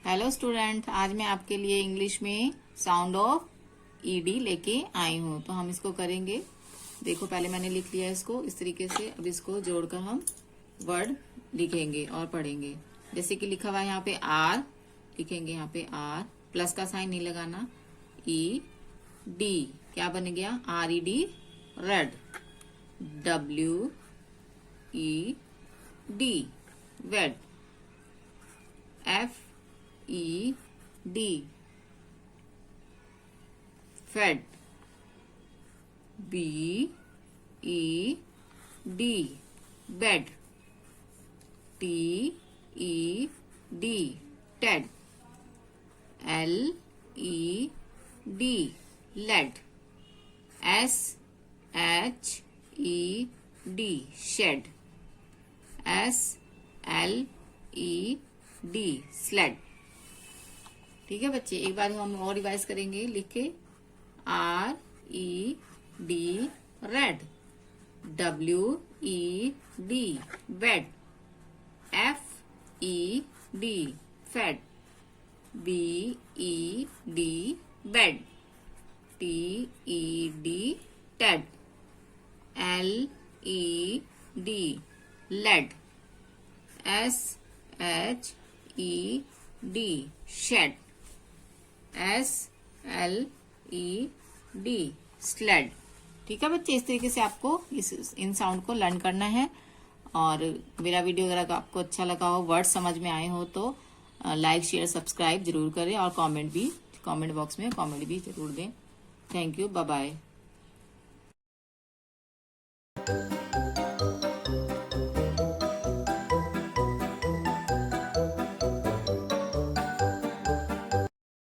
Hello student, आज मैं आपके लिए इंग्लिश में साउंड ऑफ ईडी लेके आई हूँ। तो हम इसको करेंगे। देखो, पहले मैंने लिख लिया इसको इस तरीके से। अब इसको जोड़कर हम वर्ड लिखेंगे और पढ़ेंगे। जैसे कि लिखा हुआ है यहाँ पे आर, लिखेंगे यहाँ पे आर, प्लस का साइन नहीं लगाना। ई डी, क्या बन गया? R E D, red. W E D, wed. F E D, fed. B E D, bed. T E D, Ted. L E D, led. S H E D, shed. S L E D, sled. ठीक है बच्चे, एक बार हम और revise करेंगे। लिख के R E D, red. W E D, bed. F E D, fed. B E D, bed. T E D, Ted. L E D, led. S H E D, shed. S L E D, sled. ठीक है बच्चे, इस तरीके से आपको इन sound को learn करना है। और मेरा वीडियो अगर आपको अच्छा लगा हो, वर्ड समझ में आए हो, तो लाइक शेयर सब्सक्राइब जरूर करें। और कमेंट बॉक्स में कमेंट भी जरूर दें। Thank you, bye bye.